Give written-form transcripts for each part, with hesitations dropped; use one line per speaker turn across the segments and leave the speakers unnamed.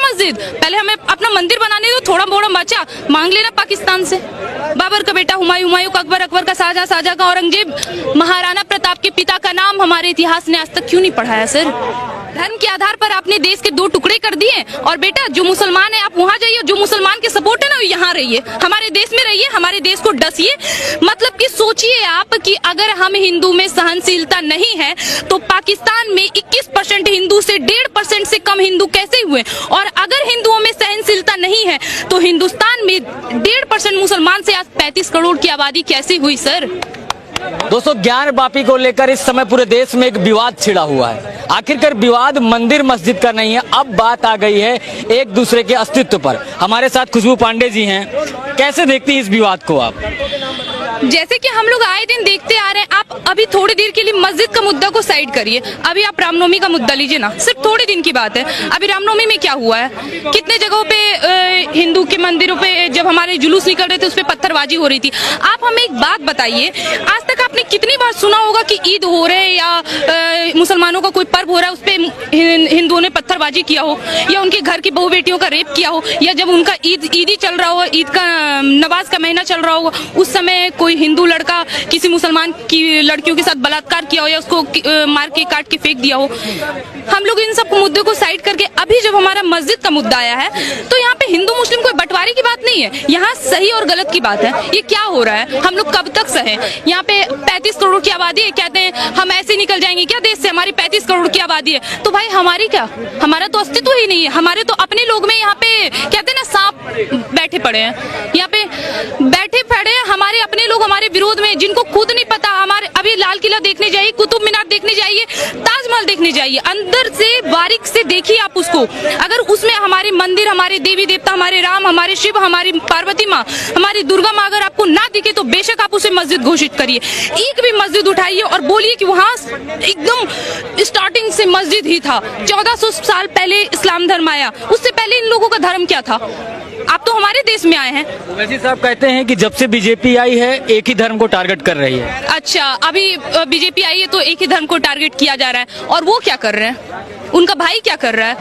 मस्जिद, पहले हमें अपना मंदिर बनाने दो, थोड़ा मोड़ा बचा मांग लेना पाकिस्तान से। बाबर का बेटा हुमायूं, हुमायूं का अकबर, अकबर का शाहजहां, शाहजहां का औरंगजेब, महाराणा प्रताप के पिता का नाम हमारे इतिहास ने आज तक क्यों नहीं पढ़ाया सर? धर्म के आधार पर आपने देश के 2 टुकड़े कर दिए। और बेटा जो मुसलमान है आप वहाँ जाइए, जो मुसलमान के सपोर्ट है ना यहाँ रहिए, हमारे देश में रहिए, हमारे देश को डसिए। मतलब कि सोचिए आप कि अगर हम हिंदू में सहनशीलता नहीं है तो पाकिस्तान में 21% हिंदू से 1.5% से कम हिंदू कैसे हुए? और अगर हिंदुओं में सहनशीलता नहीं है तो हिंदुस्तान में 1.5% मुसलमान से आज 35 करोड़ की आबादी कैसे हुई सर?
दोस्तों, ज्ञानवापी को लेकर इस समय पूरे देश में एक विवाद छिड़ा हुआ है। आखिरकार विवाद मंदिर मस्जिद का नहीं है, अब बात आ गई है एक दूसरे के अस्तित्व पर। हमारे साथ खुशबू पांडे जी हैं, कैसे देखती हैं इस विवाद को आप?
जैसे कि हम लोग आए दिन देखते आ रहे हैं, आप अभी थोड़ी देर के लिए मस्जिद का मुद्दा को साइड करिए, अभी आप रामनवमी का मुद्दा लीजिए ना, सिर्फ थोड़े दिन की बात है। अभी रामनवमी में क्या हुआ है, कितने जगहों पे हिंदू के मंदिरों पे जब हमारे जुलूस निकल रहे थे उस पे पत्थरबाजी हो रही थी। आप हमें एक बात बताइए, आज तक आपने कितनी बार सुना होगा कि ईद हो रहे है या मुसलमानों का कोई पर्व हो रहा है उस पे हिंदुओं ने पत्थरबाजी किया हो, या उनके घर की बहू बेटियों का रेप किया हो, या जब उनका ईदी चल रहा हो, ईद का नमाज का महीना चल रहा होगा उस समय कोई हिंदू लड़का किसी मुसलमान की लड़कियों के साथ बलात्कार किया हो या उसको मार के काट के फेंक दिया हो। हम लोग इन सब मुद्दों को साइड करके अभी जब हमारा मस्जिद का मुद्दा आया है तो यहाँ पे हिंदू मुस्लिम कोई बंटवारे की बात नहीं है, यहाँ सही और गलत की बात है। ये क्या हो रहा है, हम लोग कब तक सहे? यहाँ पे 35 करोड़ की आबादी है, कहते हैं हम ऐसे निकल जाएंगे क्या देश से, हमारी 35 करोड़ की आबादी है तो भाई हमारी क्या, हमारा तो अस्तित्व ही नहीं है। हमारे तो अपने लोग में यहाँ पे कहते हैं ना सांप बैठे पड़े हैं, यहाँ पे बैठे पड़े हैं हमारे अपने लोग हमारे विरोध में, जिनको खुद नहीं पता। हमारे अभी लाल किला देखने जाइए, कुतुब मीनार देखने जाइए, ताजमहल देखने जाइए, अंदर से बारीक से देखिए आप उसको। अगर उसमें हमारे मंदिर, हमारे देवी देवता, हमारे राम, हमारे शिव, हमारी पार्वती माँ, हमारी दुर्गा माँ अगर आपको ना दिखे तो बेशक आप उसे मस्जिद घोषित करिए। एक भी मस्जिद उठाइए और बोलिए कि वहाँ एकदम स्टार्टिंग से मस्जिद ही था। 1400 साल पहले इस्लाम धर्म आया, उससे पहले इन लोगों का धर्म क्या था? आप तो हमारे देश में आए हैं।
वैसे साहब कहते हैं कि जब से बीजेपी आई है एक ही धर्म को टारगेट कर रही है।
अच्छा, अभी बीजेपी आई है तो एक ही धर्म को टारगेट किया जा रहा है, और वो क्या कर रहे हैं? उनका भाई क्या कर रहा है?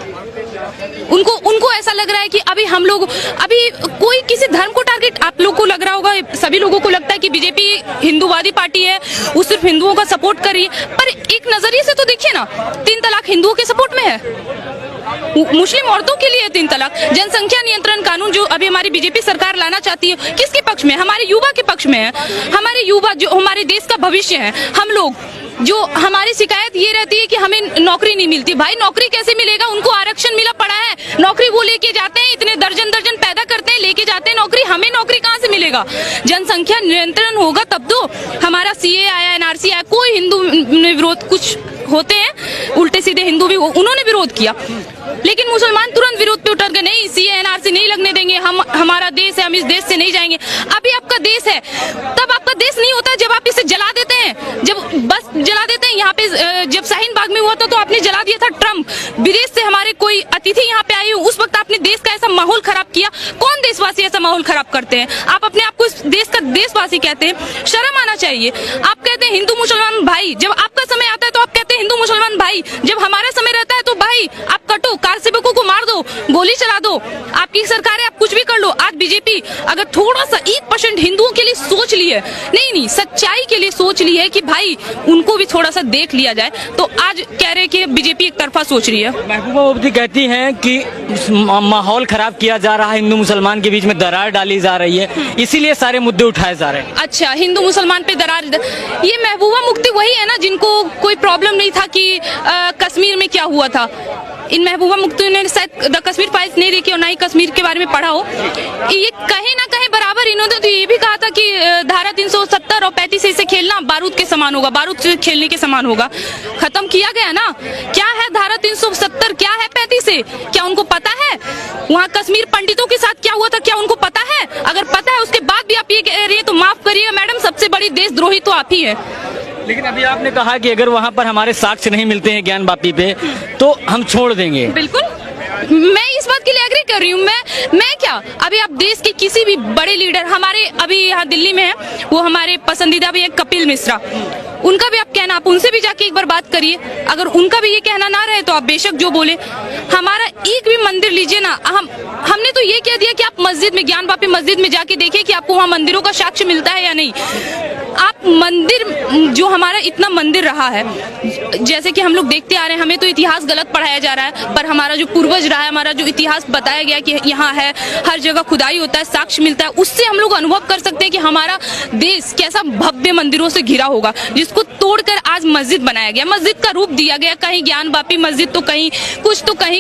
उनको ऐसा लग रहा है कि अभी हम लोग अभी कोई किसी धर्म को टारगेट, आप लोग को लग रहा होगा, सभी लोगों को लगता है कि बीजेपी हिंदूवादी पार्टी है, वो सिर्फ हिंदुओं का सपोर्ट कर रही है, पर एक नजरिए से तो देखिए ना, 3 तलाक हिंदुओं के सपोर्ट में है, मुस्लिम औरतों के लिए 3 तलाक। जनसंख्या नियंत्रण कानून जो अभी हमारी बीजेपी सरकार लाना चाहती है, किसके पक्ष में? हमारे युवा के पक्ष में है। हमारे युवा जो हमारे देश का भविष्य है, हम लोग जो हमारी शिकायत ये रहती है कि हमें नौकरी नहीं मिलती। भाई नौकरी कैसे मिलेगा? उनको आरक्षण मिला पड़ा है, नौकरी वो लेके जाते हैं, इतने दर्जन दर्जन पैदा करते हैं, लेके जाते हैं नौकरी, हमें नौकरी कहाँ से मिलेगा? जनसंख्या नियंत्रण होगा तब तो। हमारा सीए आया, एनआरसी आया, कोई हिंदू ने विरोध, कुछ होते हैं उल्टे सीधे हिंदू भी उन्होंने विरोध किया, लेकिन मुसलमान तुरंत विरोध पे उतर गए, नहीं सीए एनआरसी नहीं लगने देंगे, हम हमारा देश है, हम इस देश से नहीं जाएंगे। अभी आपका देश है, तब आपका देश नहीं होता जब आप इसे जला देते हैं, जब बस जला देते हैं। यहाँ पे जब शाहीन बाग में हुआ था तो आपने जला दिया था ट्रम्प, विदेश से हमारे कोई अतिथि यहाँ पे आए, उस वक्त आपने देश का ऐसा माहौल खराब किया। कौन देशवासी ऐसा माहौल खराब करते हैं? आप अपने आप को इस देश का देशवासी कहते हैं, शर्म आना चाहिए। आप कहते हैं हिंदू मुसलमान भाई, जब आपका समय आता है तो आप कहते हैं हिंदू मुसलमान भाई, जब हमारा समय रहता है तो भाई आप कटो, कार सेवकों को मार दो, गोली चला दो, आपकी सरकार है, आप कुछ भी कर लो। आज बीजेपी अगर थोड़ा सा 1% हिंदुओं के लिए सोच ली है, नहीं सच्चाई के लिए सोच ली है कि भाई उनको भी थोड़ा सा देख लिया जाए, तो आज कह रहे हैं कि बीजेपी एक तरफा सोच रही है।
महबूबा मुफ्ती कहती हैं कि माहौल खराब किया जा रहा है, हिंदू मुसलमान के बीच में दरार डाली जा रही है, इसीलिए सारे मुद्दे उठाए जा रहे हैं।
अच्छा, हिंदू मुसलमान पे दरार, ये महबूबा मुफ्ती वही है ना जिनको कोई प्रॉब्लम नहीं था कि कश्मीर में क्या हुआ था। इन महबूबा मुफ्ती ने शायद द कश्मीर फाइल्स नहीं देखी और ना ही कश्मीर के बारे में पढ़ा हो। ये कहीं ना कहीं बराबर इन्होंने तो ये भी कहा था कि धारा 370 और 35 से खेलना बारूद के समान होगा, बारूद से खेलने के समान होगा। खत्म किया गया ना। क्या है धारा 370, क्या है 35 से? क्या उनको पता है वहाँ कश्मीर पंडितों के साथ क्या हुआ था? क्या उनको पता है? अगर पता है उसके बाद भी आप ये कह रही है तो माफ करिएगा मैडम, सबसे बड़ी देशद्रोही तो आप ही है।
लेकिन अभी आपने कहा कि अगर वहाँ पर हमारे साक्ष्य नहीं मिलते हैं ज्ञानवापी पे तो हम छोड़ देंगे।
बिल्कुल, मैं इस बात के लिए एग्री कर रही हूँ मैं क्या, अभी आप देश के किसी भी बड़े लीडर, हमारे अभी यहाँ दिल्ली में है वो हमारे पसंदीदा भी है कपिल मिश्रा, उनका भी आप कहना, आप उनसे भी जाके एक बार बात करिए, अगर उनका भी ये कहना ना रहे तो आप बेशक जो बोले। हमारा एक भी मंदिर लीजिए ना, हमने तो ये कह दिया कि आप मस्जिद में, ज्ञान वापी मस्जिद में जाके देखिए कि आपको वहाँ मंदिरों का साक्ष्य मिलता है या नहीं। आप मंदिर, जो हमारा इतना मंदिर रहा है, जैसे कि हम लोग देखते आ रहे हैं, हमें तो इतिहास गलत पढ़ाया जा रहा है, पर हमारा जो पूर्वज रहा है, हमारा जो इतिहास बताया गया कि यहाँ है, हर जगह खुदाई होता है, साक्ष्य मिलता है, उससे हम लोग अनुभव कर सकते हैं कि हमारा देश कैसा भव्य मंदिरों से घिरा होगा, जिसको तोड़कर आज मस्जिद बनाया गया, मस्जिद का रूप दिया गया। कहीं ज्ञान वापी मस्जिद तो कहीं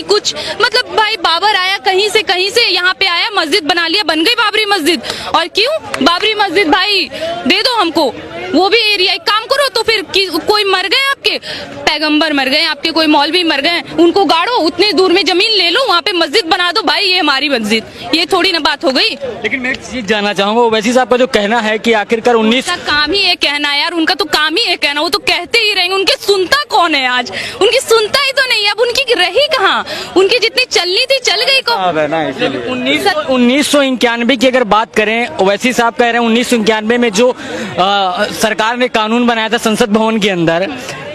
कुछ, मतलब भाई बाबर आया कहीं से यहाँ पे आया, मस्जिद बना लिया, बन गई बाबरी मस्जिद। और क्यों बाबरी मस्जिद, भाई दे दो हमको वो भी एरिया, एक काम करो तो फिर कोई मर गए आपके पैगंबर, मर गए आपके कोई मौलवी, मर गए, उनको गाड़ो, उतने दूर में जमीन ले लो, वहाँ पे मस्जिद बना दो, भाई ये हमारी मस्जिद, ये थोड़ी ना बात हो गई।
लेकिन मैं एक चीज जानना चाहूंगा, ओवैसी साहब का जो कहना है कि आखिरकार 19
उनका काम ही है कहना यार, उनका तो काम ही है कहना, वो तो कहते ही रहेंगे, उनके सुनता कौन है आज, उनकी सुनता ही तो नहीं है, अब उनकी रही कहाँ, उनकी जितनी चलनी थी चल गई को।
1991 की अगर बात करें, ओवैसी साहब कह रहे हैं 1991 में जो सरकार ने कानून बनाया था संसद भवन के अंदर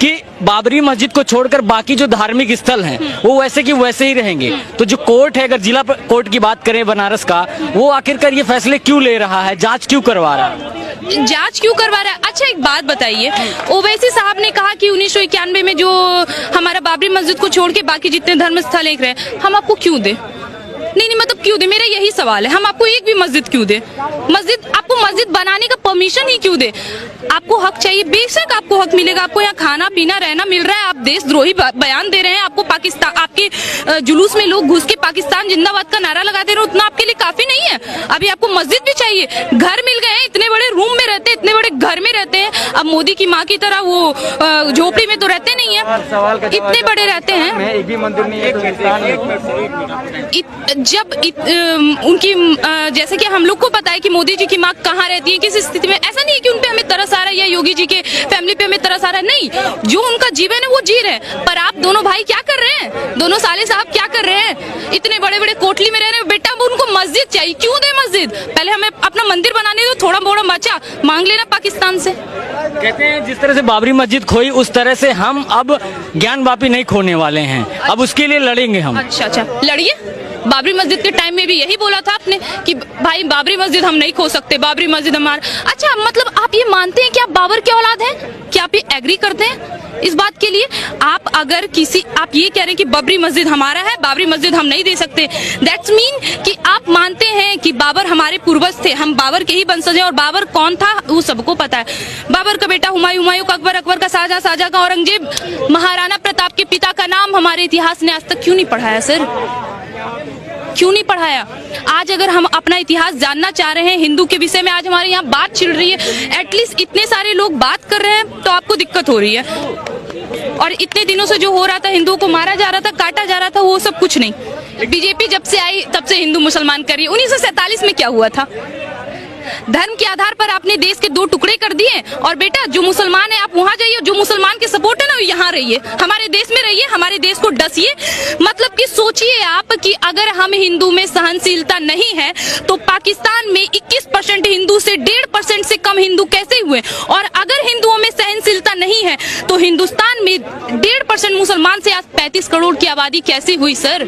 कि बाबरी मस्जिद को छोड़कर बाकी जो धार्मिक स्थल हैं वो वैसे की वैसे ही रहेंगे, तो जो कोर्ट है, अगर जिला कोर्ट की बात करें बनारस का, वो आखिरकार ये फैसले क्यों ले रहा है, जांच क्यों करवा रहा है?
जांच क्यों करवा रहा है? अच्छा एक बात बताइए, ओवैसी साहब ने कहा कि 1991 में जो हमारा बाबरी मस्जिद को छोड़ के बाकी जितने धर्म स्थल एक रहे, हम आपको क्यों दे? नहीं मतलब क्यों दे, मेरा यही सवाल है, हम आपको एक भी मस्जिद क्यों दे? मस्जिद, आपको मस्जिद बनाने का परमिशन ही क्यों दे? आपको हक चाहिए, बेशक आपको हक मिलेगा, आपको यहाँ खाना पीना रहना मिल रहा है, आप देशद्रोही बयान दे रहे हैं, आपको पाकिस्तान, आपके जुलूस में लोग घुस के पाकिस्तान जिंदाबाद का नारा लगा दे रहे हो, उतना आपके लिए काफी नहीं है? अभी आपको मस्जिद भी चाहिए, घर मिल गए हैं, इतने बड़े रूम में रहते हैं, इतने बड़े घर में रहते हैं, अब मोदी की माँ की तरह वो झोपड़ी में तो रहते नहीं है, इतने बड़े रहते हैं,
एक भी मंदिर नहीं है।
जब उनकी जैसे कि हम लोग को पता है कि मोदी जी की माँ कहाँ रहती है, किस स्थिति में, ऐसा नहीं है कि उनपे हमें तरस आ रहा है या योगी जी के फैमिली पे हमें तरस आ रहा है, नहीं, जो उनका जीवन है वो जी रहे हैं। पर आप दोनों भाई क्या कर रहे हैं, दोनों साले साहब क्या कर रहे हैं, इतने बड़े बड़े कोठली में रह रहे हैं, बेटा उनको मस्जिद चाहिए, क्यों दे मस्जिद? पहले हमें अपना मंदिर बनाने दो, थोड़ा मोड़ा बचा मांग लेना पाकिस्तान से।
कहते हैं जिस तरह से बाबरी मस्जिद खोई, उस तरह से हम अब ज्ञान वापी नहीं खोने वाले हैं, अब उसके लिए लड़ेंगे हम।
अच्छा लड़िए, बाबरी मस्जिद के टाइम में भी यही बोला था आपने कि भाई बाबरी मस्जिद हम नहीं खो सकते, बाबरी मस्जिद हमारा। अच्छा मतलब आप ये मानते हैं कि आप बाबर के औलाद हैं? क्या आप ये एग्री करते हैं इस बात के लिए? आप अगर आप ये कह रहे हैं कि बाबरी मस्जिद हमारा है, बाबरी मस्जिद हम नहीं दे सकते, दैट्स मीन कि आप मानते हैं कि बाबर हमारे पूर्वज थे, हम बाबर के ही वंशज हैं, और बाबर कौन था वो सबको पता है। बाबर का बेटा हुमायूं, हुमायूं का अकबर, अकबर का शाहजहां, शाहजहां का औरंगजेब, महाराणा प्रताप के पिता का नाम हमारे इतिहास ने आज तक क्यों नहीं पढ़ाया सर? क्यों नहीं पढ़ाया? आज अगर हम अपना इतिहास जानना चाह रहे हैं हिंदू के विषय में, आज हमारे यहाँ बात छिड़ रही है, एटलीस्ट इतने सारे लोग बात कर रहे हैं तो आपको दिक्कत हो रही है। और इतने दिनों से जो हो रहा था, हिंदुओं को मारा जा रहा था, काटा जा रहा था, वो सब कुछ नहीं। बीजेपी जब से आई तब से हिंदू मुसलमान कर रही है। 1947 में क्या हुआ था? धर्म के आधार पर आपने देश के दो टुकड़े कर दिए, और बेटा जो मुसलमान है आप वहां जाइए, जो मुसलमान के सपोर्ट है ना यहाँ रहिए, हमारे देश में रहिए, हमारे देश को डसिए। मतलब कि सोचिए आप कि अगर हम हिंदू में सहनशीलता नहीं है तो पाकिस्तान में 21% हिंदू से 1.5% से कम हिंदू कैसे हुए? और अगर हिंदुओं में सहनशीलता नहीं है तो हिंदुस्तान में 1.5% मुसलमान से आज 35 करोड़ की आबादी कैसे हुई सर?